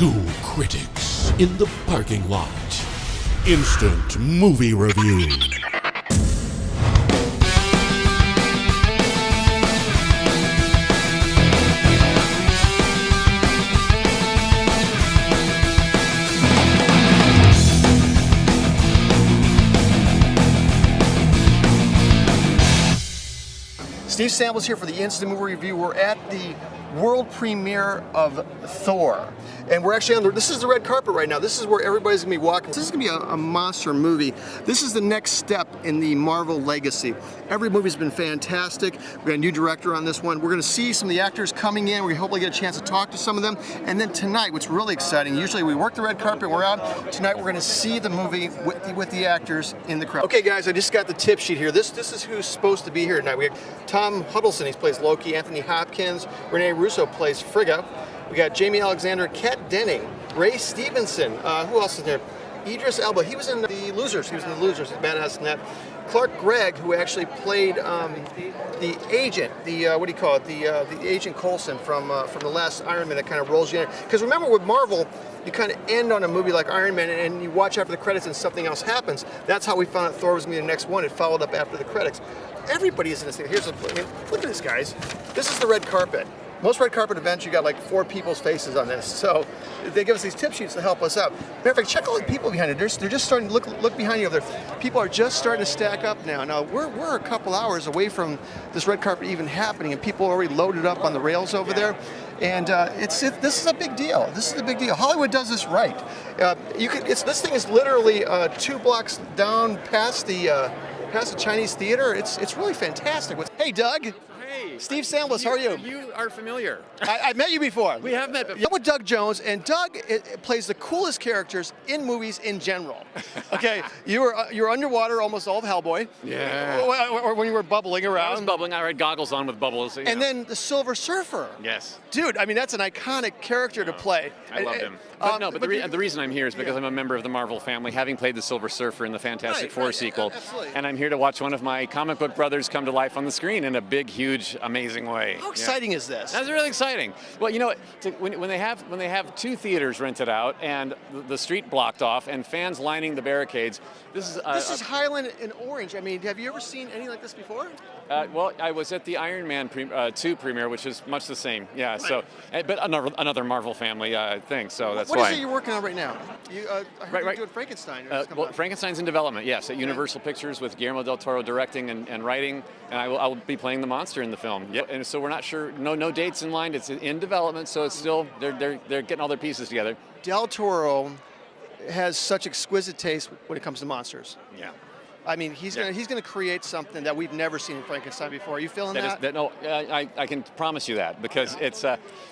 Two critics in the parking lot. Instant movie review. Steve Samples here for the Instant Movie Review. We're at the world premiere of Thor. And we're actually this is the red carpet right now. This is where everybody's gonna be walking. This is gonna be a monster movie. This is the next step in the Marvel legacy. Every movie's been fantastic. We got a new director on this one. We're gonna see some of the actors coming in. We hopefully get a chance to talk to some of them. And then tonight, what's really exciting, usually we work the red carpet, we're out. Tonight we're gonna see the movie with the actors in the crowd. Okay guys, I just got the tip sheet here. This is who's supposed to be here tonight. We got Tom Huddleston, he plays Loki. Anthony Hopkins, Renee Russo plays Frigga. We got Jamie Alexander, Kat Denning, Ray Stevenson. Who else is there? Idris Elba. He was in The Losers. He's badass in that. Clark Gregg, who actually played the agent, what do you call it? The Agent Coulson from the last Iron Man that kind of rolls you in. Because remember with Marvel, you kind of end on a movie like Iron Man and you watch after the credits and something else happens. That's how we found out Thor was going to be the next one. It followed up after the credits. Everybody is in this thing. Look at this, guys. This is the red carpet. Most red carpet events, you got like 4 people's faces on this. So they give us these tip sheets to help us out. Matter of fact, check all the people behind it. They're just starting to look behind you over there. People are just starting to stack up now. Now we're a couple hours away from this red carpet even happening, and people are already loaded up on the rails over there. And this is a big deal. This is a big deal. Hollywood does this right. This thing is literally 2 blocks down past the Chinese theater. It's really fantastic. Hey, Doug. Hey, Steve Samples, how are you? You are familiar. I met you before. We have met before. I'm with Doug Jones, and Doug plays the coolest characters in movies in general. Okay, you were underwater almost all of Hellboy. Yeah. Or when you were bubbling around. I was bubbling. I had goggles on with bubbles. And then the Silver Surfer. Yes. Dude, I mean, that's an iconic character to play. I love him. But the reason I'm here is because I'm a member of the Marvel family, having played the Silver Surfer in the Fantastic Four sequel. Absolutely. And I'm here to watch one of my comic book brothers come to life on the screen in a big, huge, amazing way. How exciting is this? That's really exciting. Well, you know, when they have 2 theaters rented out and the street blocked off and fans lining the barricades, this is Highland and Orange. I mean, have you ever seen anything like this before? Well, I was at the Iron Man 2 premiere, which is much the same. Yeah. Right. So, but another Marvel family thing. So that's why. What is it you're working on right now? I heard you're doing Frankenstein. Frankenstein's in development. Yes, at Universal Pictures with Guillermo del Toro directing and writing, and I will be playing the monster in the film. Yep. And so we're not sure. No dates in line. It's in development. So it's still they're getting all their pieces together. Del Toro has such exquisite taste when it comes to monsters. Yeah. I mean, he's gonna create something that we've never seen in Frankenstein before. Are you feeling that? No, I can promise you that, because it's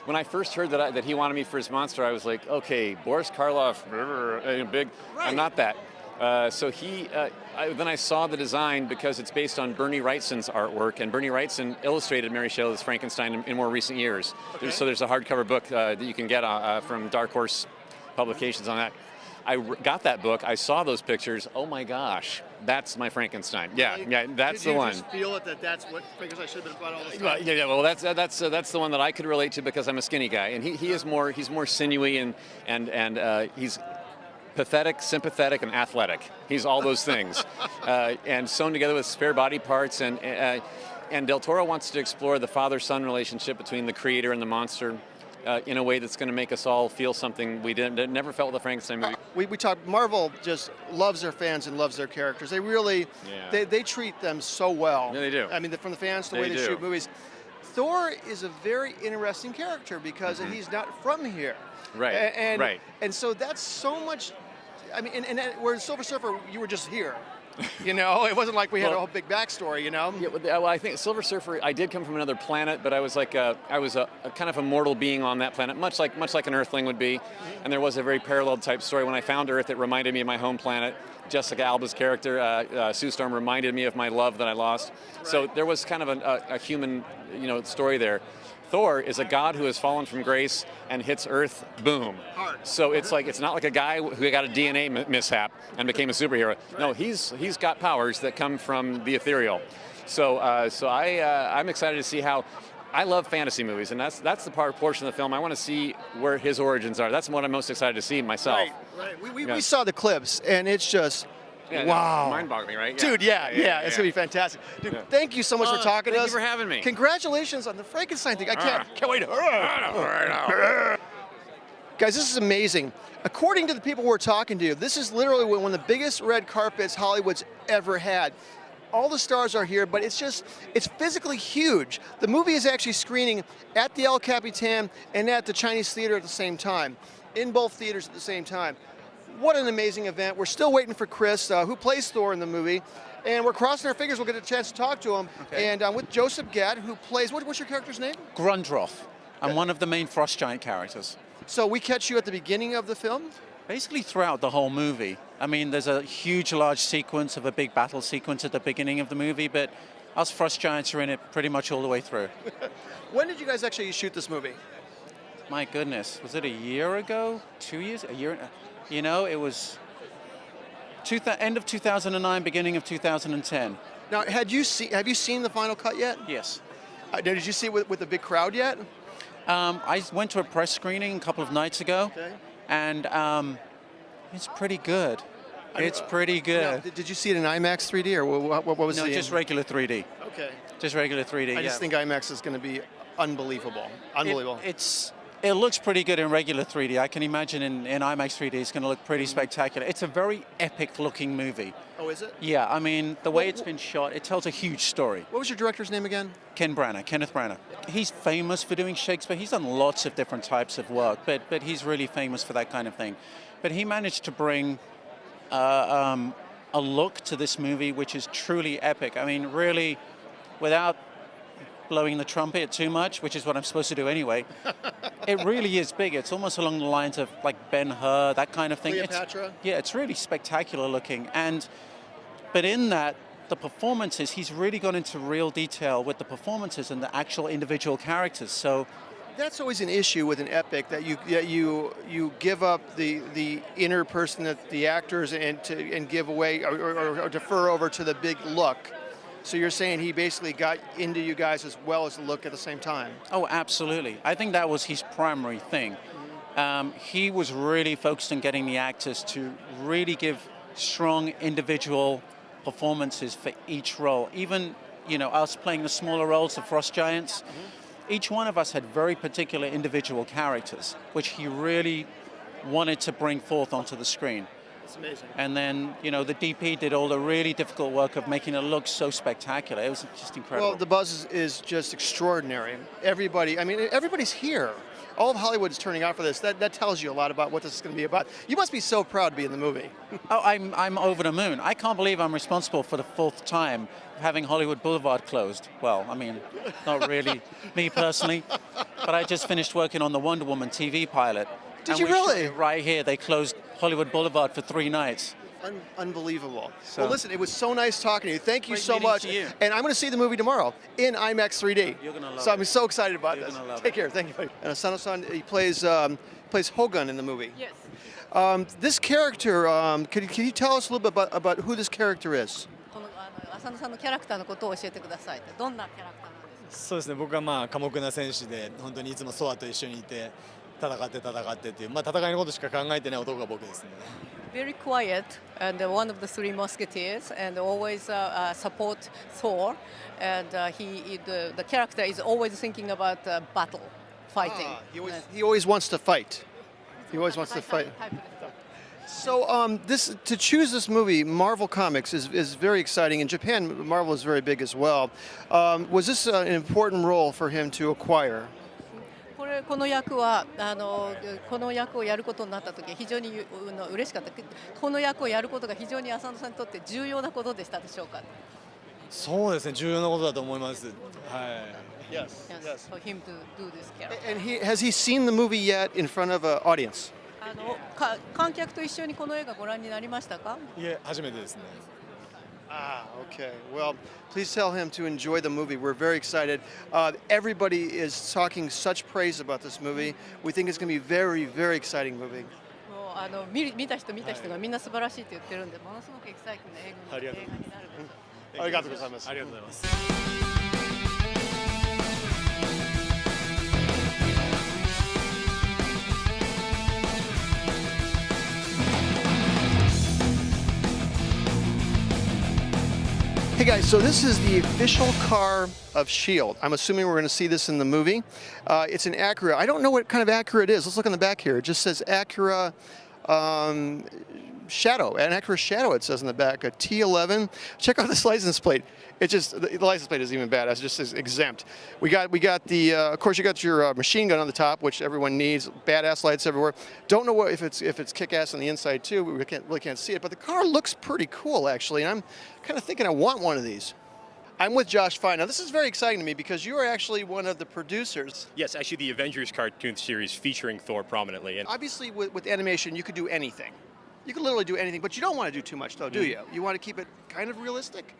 when I first heard that he wanted me for his monster, I was like, okay, Boris Karloff, big. Right. I'm not that. So then I saw the design, because it's based on Bernie Wrightson's artwork, and Bernie Wrightson illustrated Mary Shelley's Frankenstein in more recent years. Okay. So there's a hardcover book that you can get from Dark Horse Publications on that. I got that book. I saw those pictures. Oh my gosh, that's my Frankenstein. Yeah, that's the one. Did you just feel it that's what Frankenstein should have been about all this time? Yeah. Well, that's the one that I could relate to, because I'm a skinny guy, and he's more sinewy and he's pathetic, sympathetic, and athletic. He's all those things, and sewn together with spare body parts. And Del Toro wants to explore the father-son relationship between the creator and the monster. In a way that's going to make us all feel something we never felt with the Frankenstein movie. We talk. Marvel just loves their fans and loves their characters. They really, they treat them so well. Yeah, they do. I mean, from the fans to the way they shoot movies. Thor is a very interesting character because he's not from here. Right. And so that's so much. I mean, and whereas Silver Surfer, you were just here. You know, it wasn't like we had a whole big backstory, you know? Yeah, well, I think Silver Surfer, I did come from another planet, but I was like a kind of a mortal being on that planet, much like an Earthling would be. And there was a very parallel type story. When I found Earth, it reminded me of my home planet. Jessica Alba's character, Sue Storm, reminded me of my love that I lost. Right. So there was kind of a human, story there. Thor is a god who has fallen from grace and hits Earth, boom. Hard. So it's not like a guy who got a DNA mishap and became a superhero. Right. No, he's got powers that come from the ethereal. So I'm excited to see how I love fantasy movies, and that's the portion of the film I want to see where his origins are. That's what I'm most excited to see myself. Right. We saw the clips, and it's just wow, mind-boggling, right? Dude, it's gonna be fantastic. Dude, thank you so much for talking to us. Thank you for having me. Congratulations on the Frankenstein thing. I can't wait. Guys, this is amazing. According to the people we're talking to, this is literally one of the biggest red carpets Hollywood's ever had. All the stars are here, but it's physically huge. The movie is actually screening at the El Capitan and at the Chinese Theater at the same time, in both theaters at the same time. What an amazing event. We're still waiting for Chris, who plays Thor in the movie, and we're crossing our fingers we'll get a chance to talk to him. Okay. And I'm with Joseph Gad, who plays, what's your character's name? Grundroth. I'm one of the main Frost Giant characters. So we catch you at the beginning of the film? Basically throughout the whole movie. I mean, there's a huge, large sequence of a big battle sequence at the beginning of the movie, but us Frost Giants are in it pretty much all the way through. When did you guys actually shoot this movie? My goodness, was it a year ago? 2 years? A year? You know, it was end of 2009, beginning of 2010. Now, have you seen the final cut yet? Yes. Did you see it with a big crowd yet? I went to a press screening a couple of nights ago. Okay. And it's pretty good. It's pretty good. Now, did you see it in IMAX 3D or what was it? No, just regular 3D. Okay. Just regular 3D. I just think IMAX is going to be unbelievable. Unbelievable. It looks pretty good in regular 3D. I can imagine in IMAX 3D it's going to look pretty spectacular. It's a very epic-looking movie. Oh, is it? Yeah, I mean, the way it's been shot, it tells a huge story. What was your director's name again? Kenneth Branagh. He's famous for doing Shakespeare. He's done lots of different types of work, but he's really famous for that kind of thing. But he managed to bring a look to this movie which is truly epic. I mean, really, without blowing the trumpet too much, which is what I'm supposed to do anyway, it really is big. It's almost along the lines of like Ben-Hur, that kind of thing. Cleopatra? It's really spectacular looking. But in that, the performances, he's really gone into real detail with the performances and the actual individual characters. So that's always an issue with an epic, that you give up the inner person, that the actors, and give away or defer over to the big look. So you're saying he basically got into you guys as well as the look at the same time? Oh, absolutely. I think that was his primary thing. He was really focused on getting the actors to really give strong individual performances for each role. Even, us playing the smaller roles, the Frost Giants, each one of us had very particular individual characters, which he really wanted to bring forth onto the screen. It's amazing. And then, the DP did all the really difficult work of making it look so spectacular. It was just incredible. Well, the buzz is just extraordinary. Everybody's here. All of Hollywood is turning out for this. That tells you a lot about what this is going to be about. You must be so proud to be in the movie. Oh, I'm over the moon. I can't believe I'm responsible for the 4th time of having Hollywood Boulevard closed. Well, I mean, not really me personally, but I just finished working on the Wonder Woman TV pilot. Did you really? Right here, they closed Hollywood Boulevard for 3 nights. Unbelievable. So, well, listen, it was so nice talking to you. Thank you great so meeting much. to you. And I'm going to see the movie tomorrow in IMAX 3D. You're going to love So it. I'm so excited about You're this. gonna love Take it. care. Thank you. And Asano-san, he plays Hogun in the movie. Yes. This character, can you tell us a little bit about who this character is? この浅野さんのキャラクターのことを教えてくださいって。どんなキャラクターなんですか？そうですね、僕は寡黙な選手で本当にいつもソアと一緒にいて戦ってっていう、戦いのことしか考えてない男が僕ですね。Very quiet and one of the 3 musketeers and always support Thor and the character is always thinking about battle, fighting. He always wants to fight. He always wants to fight. So to choose this movie, Marvel Comics is very exciting. In Japan, Marvel is very big as well. Was this an important role for him to acquire? この役はこの役をやることになった時非常に嬉しかった。この役をやることが非常に浅野さんにとって重要なことでしたでしょうか？そうですね、重要なことだと思います。はい。Yes. For him to do this character. And has he seen the movie yet in front of an audience? 観客と一緒にこの映画ご覧になりましたか？いえ、初めてですね。Okay. Well, please tell him to enjoy the movie. We're very excited. Everybody is talking such praise about this movie. We think it's going to be a very, very exciting movie. もう見た人がみんな素晴らしいって言ってるんで、ものすごくエキサイティングな映画になるでしょう。ありがとうございます。ありがとうございます。guys, so this is the official car of S.H.I.E.L.D. I'm assuming we're going to see this in the movie. It's an Acura. I don't know what kind of Acura it is. Let's look on the back here. It just says Acura Shadow. An Acura Shadow, it says in the back. A T11. Check out this license plate. It just, the license plate isn't even bad. It just says exempt. We got the, of course, you got your machine gun on the top, which everyone needs. Badass lights everywhere. Don't know what if it's kick-ass on the inside too. We really can't see it, but the car looks pretty cool actually. And I'm kind of thinking I want one of these. I'm with Josh Fine. Now this is very exciting to me because you are actually one of the producers. Yes, actually the Avengers cartoon series featuring Thor prominently. And Obviously with animation you could do anything. You could literally do anything, but you don't want to do too much though, do you? You want to keep it kind of realistic?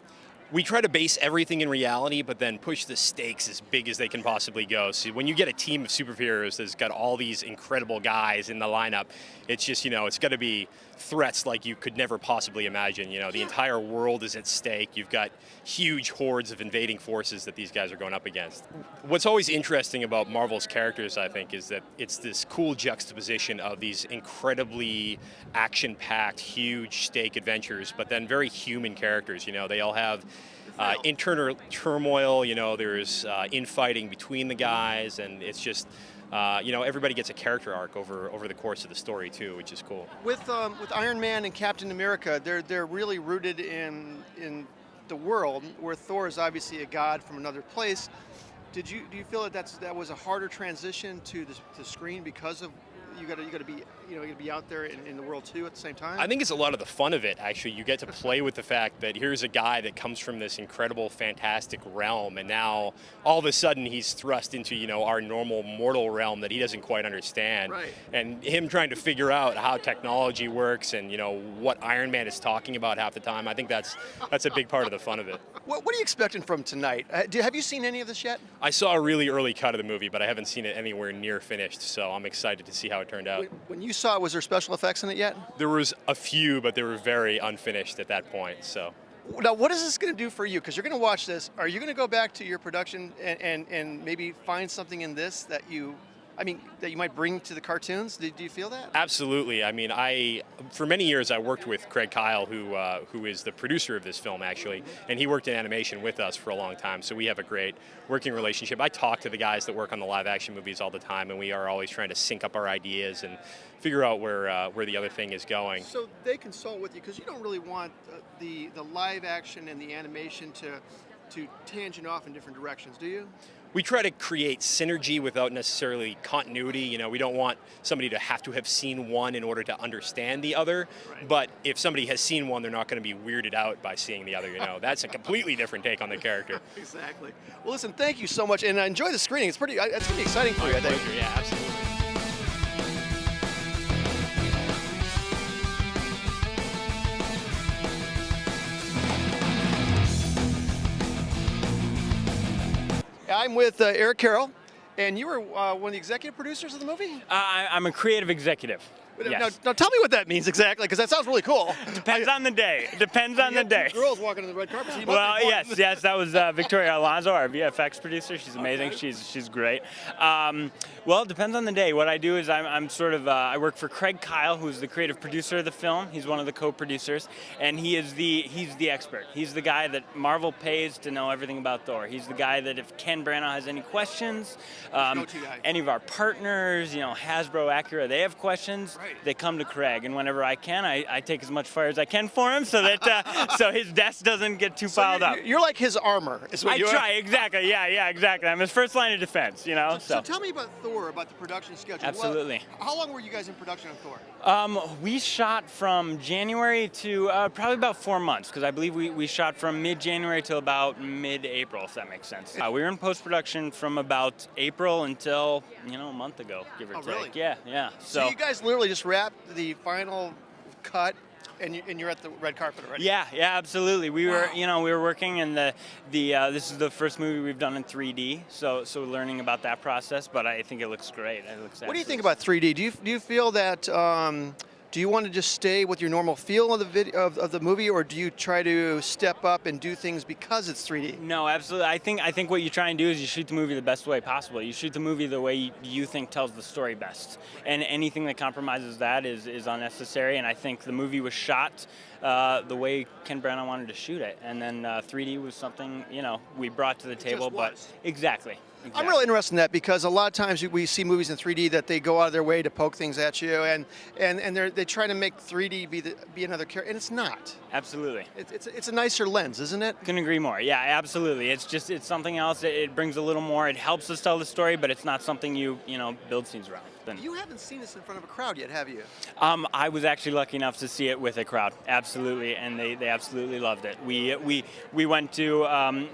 we try to base everything in reality, but then push the stakes as big as they can possibly go. So when you get a team of superheroes that's got all these incredible guys in the lineup, it's just, you know, it's got to be threats like you could never possibly imagine. You know, the entire world is at stake. You've got huge hordes of invading forces that these guys are going up against. What's always interesting about Marvel's characters, I think, is that it's this cool juxtaposition of these incredibly action-packed, huge stake adventures, but then very human characters. You know, they all have internal turmoil. You know, there's infighting between the guys, and it's just, you know, everybody gets a character arc over the course of the story too, which is cool. With Iron Man and Captain America, they're really rooted in the world, where Thor is obviously a god from another place. Do you feel that was a harder transition to the screen because of you got to be, you know, you got to be out there in the world too at the same time? I think it's a lot of the fun of it, actually. You get to play with the fact that here's a guy that comes from this incredible, fantastic realm, and now all of a sudden he's thrust into, you know, our normal mortal realm that he doesn't quite understand. Right. And him trying to figure out how technology works and, you know, what Iron Man is talking about half the time. I think that's a big part of the fun of it. What are you expecting from tonight? Have you seen any of this yet? I saw a really early cut of the movie, but I haven't seen it anywhere near finished, so I'm excited to see how it turned out. When you saw it, was there special effects in it yet? There was a few, but they were very unfinished at that point, so. Now, what is this going to do for you? Because you're going to watch this. Are you going to go back to your production and maybe find something in this that you might bring to the cartoons? Do you feel that? Absolutely. I mean, for many years I worked with Craig Kyle, who is the producer of this film, actually, and he worked in animation with us for a long time, so we have a great working relationship. I talk to the guys that work on the live action movies all the time, and we are always trying to sync up our ideas and figure out where the other thing is going. So they consult with you because you don't really want the live action and the animation to tangent off in different directions, do you? We try to create synergy without necessarily continuity. You know, we don't want somebody to have seen one in order to understand the other. Right. But if somebody has seen one, they're not going to be weirded out by seeing the other. You know, that's a completely different take on the character. Exactly. Well, listen, thank you so much, and enjoy the screening. It's going to be exciting for you, I think. Pleasure. Yeah, absolutely. I'm with Eric Carroll, and you were one of the executive producers of the movie? I'm a creative executive. Yes. Now tell me what that means exactly, because that sounds really cool. Depends on the day. Depends on the day. Girls walking on the red carpet. So Well, yes, that was Victoria Alonso, our VFX producer. She's amazing. Okay. She's great. Well, it depends on the day. What I do is I'm sort of I work for Craig Kyle, who's the creative producer of the film. He's one of the co-producers, and he's the expert. He's the guy that Marvel pays to know everything about Thor. He's the guy that if Ken Branagh has any questions, any of our partners, you know, Hasbro, Acura, they have questions. Right. They come to Craig, and whenever I can, I take as much fire as I can for him, so that so his desk doesn't get too piled up. You're like his armor, is what you are. I try, exactly. Yeah, exactly. I'm his first line of defense, you know. So tell me about Thor, about the production schedule. Absolutely. How long were you guys in production on Thor? We shot from January to probably about 4 months, because I believe we shot from mid-January till about mid-April, if that makes sense. We were in post-production from about April until, you know, a month ago, give or take. Really? Yeah. So you guys literally just wrapped the final cut, and you're at the red carpet already. Yeah, absolutely. We were working, and this is the first movie we've done in 3D, so learning about that process. But I think it looks great. What do you think about 3D? Do you feel that do you want to just stay with your normal feel of the video of the movie, or do you try to step up and do things because it's 3D? No, absolutely. I think what you try and do is you shoot the movie the best way possible. You shoot the movie the way you think tells the story best, and anything that compromises that is unnecessary. And I think the movie was shot the way Ken Branagh wanted to shoot it, and then 3D was something we brought to the table. But exactly. I'm really interested in that because a lot of times we see movies in 3D that they go out of their way to poke things at you, and they try to make 3D be another character, and it's not. Absolutely. It's a nicer lens, isn't it? Couldn't agree more. Yeah, absolutely. It's something else. It brings a little more. It helps us tell the story, but it's not something you build scenes around. You haven't seen this in front of a crowd yet, have you? I was actually lucky enough to see it with a crowd, absolutely, and they absolutely loved it. We went to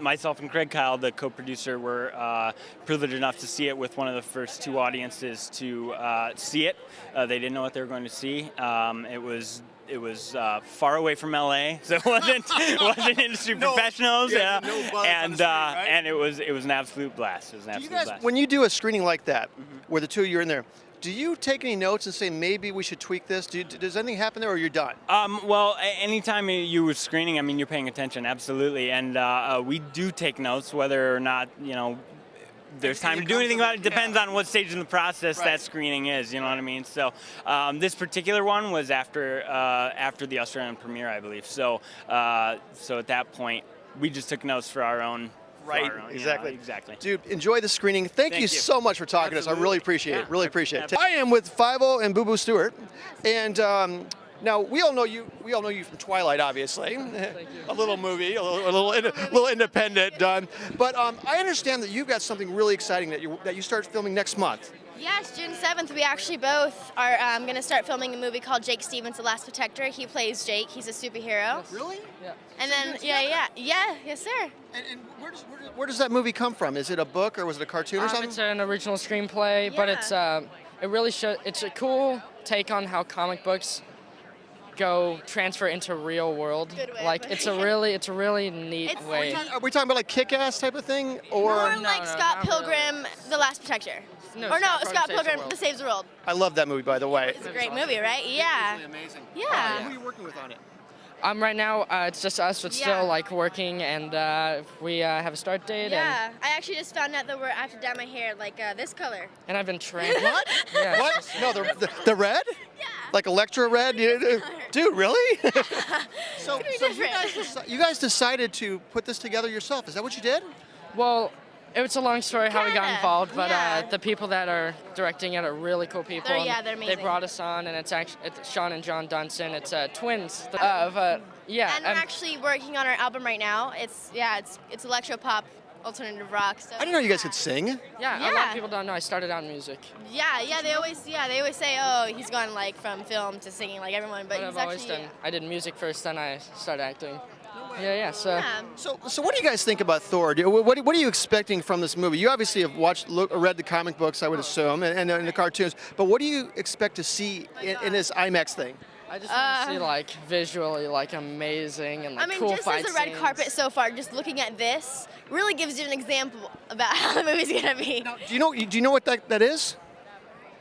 myself and Craig Kyle, the co-producer, were privileged enough to see it with one of the first two audiences to see it. They didn't know what they were going to see. It was far away from LA, so it wasn't industry professionals, no buzz on the street, right? And it was an absolute blast. It was an absolute blast. When you do a screening like that, where the two of you are in there, do you take any notes and say maybe we should tweak this? Does anything happen there, or you're done? Well, anytime you were screening, you're paying attention, absolutely, and we do take notes, whether or not there's time to do anything about it. Depends on what stage in the process that screening is. You know what I mean? So this particular one was after the Australian premiere, I believe. So at that point, we just took notes for our own. Right, exactly. Exactly. Dude, enjoy the screening. Thank you so much for talking to us. I really appreciate it. Really appreciate it. Absolutely. I am with Five-O and Boo Boo Stewart, and now we all know you from Twilight, obviously. A little movie, a little independent done. But I understand that you've got something really exciting that you start filming next month. Yes, June 7th, we actually both are going to start filming a movie called Jake Stevens, The Last Protector. He plays Jake. He's a superhero. Really? Yeah. And then, yes, sir. And where does that movie come from? Is it a book or was it a cartoon or something? It's an original screenplay, but it's it's a cool take on how comic books transfer into real world. Good way Like of it's a really neat way. Are we talking about like Kick-Ass type of thing, or? More like Scott Pilgrim, The Last Protector. Scott Pilgrim, The Saves the World. I love that movie, by the way. It's a great movie, right? Yeah. It's amazing. Yeah. Who are you working with on it? Right now it's just us, but still like working, and we have a start date. Yeah. I actually just found out that I have to dye my hair like this color. And I've been trained. What? Yeah, What? No, the red? Yeah. Like Electra red? Dude, really? So you guys decided to put this together yourself. Is that what you did? Well, it's a long story how we got Kinda, involved, but yeah. The people that are directing it are really cool people. They're and amazing. They brought us on, and it's Sean and John Dunson. It's twins. And we're actually working on our album right now. It's electro pop, alternative rock. So I didn't know you guys could sing. Yeah, a lot of people don't know. I started out in music. Yeah. They always say, oh, he's gone like from film to singing like everyone, but he's I've always actually. done. I did music first, then I started acting. Yeah. So. So what do you guys think about Thor? What are you expecting from this movie? You obviously have read the comic books, I would assume, and the cartoons. But what do you expect to see in this IMAX thing? I just want to see like visually like amazing and like cool just fight as a red scenes. carpet so far, just looking at this really gives you an example about how the movie's gonna be. Do you know what that is?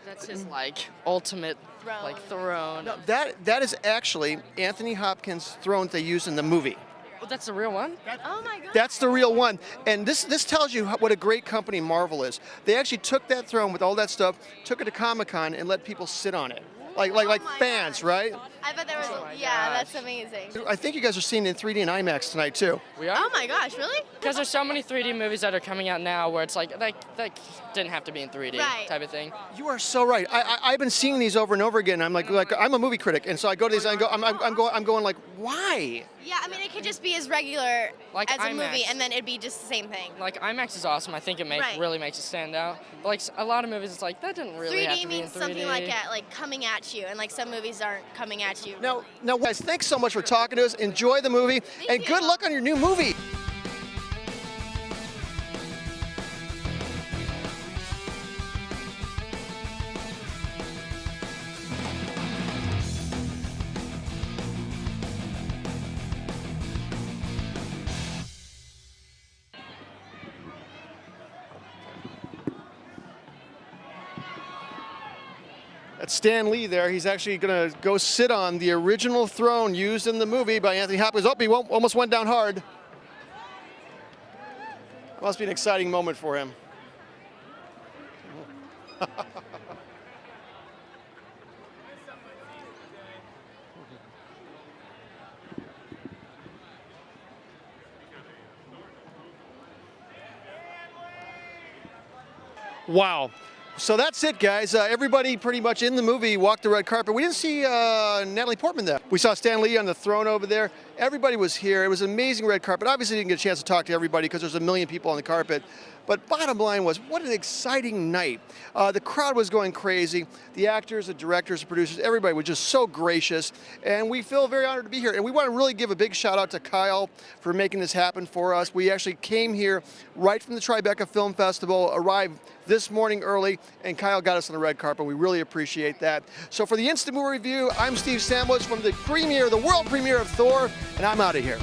That's his like ultimate Throne. like throne. No, that is actually Anthony Hopkins' throne they used in the movie. Well, that's the real one. Oh my God. That's the real one. And this tells you what a great company Marvel is. They actually took that throne with all that stuff, took it to Comic-Con, and let people sit on it. Like my fans, gosh. right? I bet there was. gosh. That's amazing. I think you guys are seeing it in 3D and IMAX tonight too. We are. Oh my gosh, really? Because there's so many 3D movies that are coming out now where it's like that didn't have to be in 3D Right. type of thing. You are so right. I've been seeing these over and over again. I'm like I'm a movie critic, and so I go to these and I'm going like, why? Yeah, I mean, it could just be as regular Like as a IMAX. movie, and then it'd be just the same thing. Like IMAX is awesome. I think it Right. really makes it stand out. But like a lot of movies, it's like that didn't really have 3D to be in means 3D. something like coming at you, and like some movies aren't coming at you. Now, guys, thanks so much for talking to us. Enjoy the movie, and you. good luck on your new movie. That's Stan Lee there. He's actually going to go sit on the original throne used in the movie by Anthony Hopkins. Oh, he almost went down hard. Must be an exciting moment for him. Wow. So that's it, guys. Everybody pretty much in the movie walked the red carpet. We didn't see Natalie Portman there. We saw Stan Lee on the throne over there. Everybody was here. It was an amazing red carpet. Obviously, didn't get a chance to talk to everybody because there's a million people on the carpet. But bottom line was, what an exciting night. The crowd was going crazy. The actors, the directors, the producers, everybody was just so gracious. And we feel very honored to be here. And we want to really give a big shout out to Kyle for making this happen for us. We actually came here right from the Tribeca Film Festival, arrived this morning early, and Kyle got us on the red carpet. We really appreciate that. So for the Instant Movie Review, I'm Steve Samwich from the world premiere of Thor, and I'm out of here.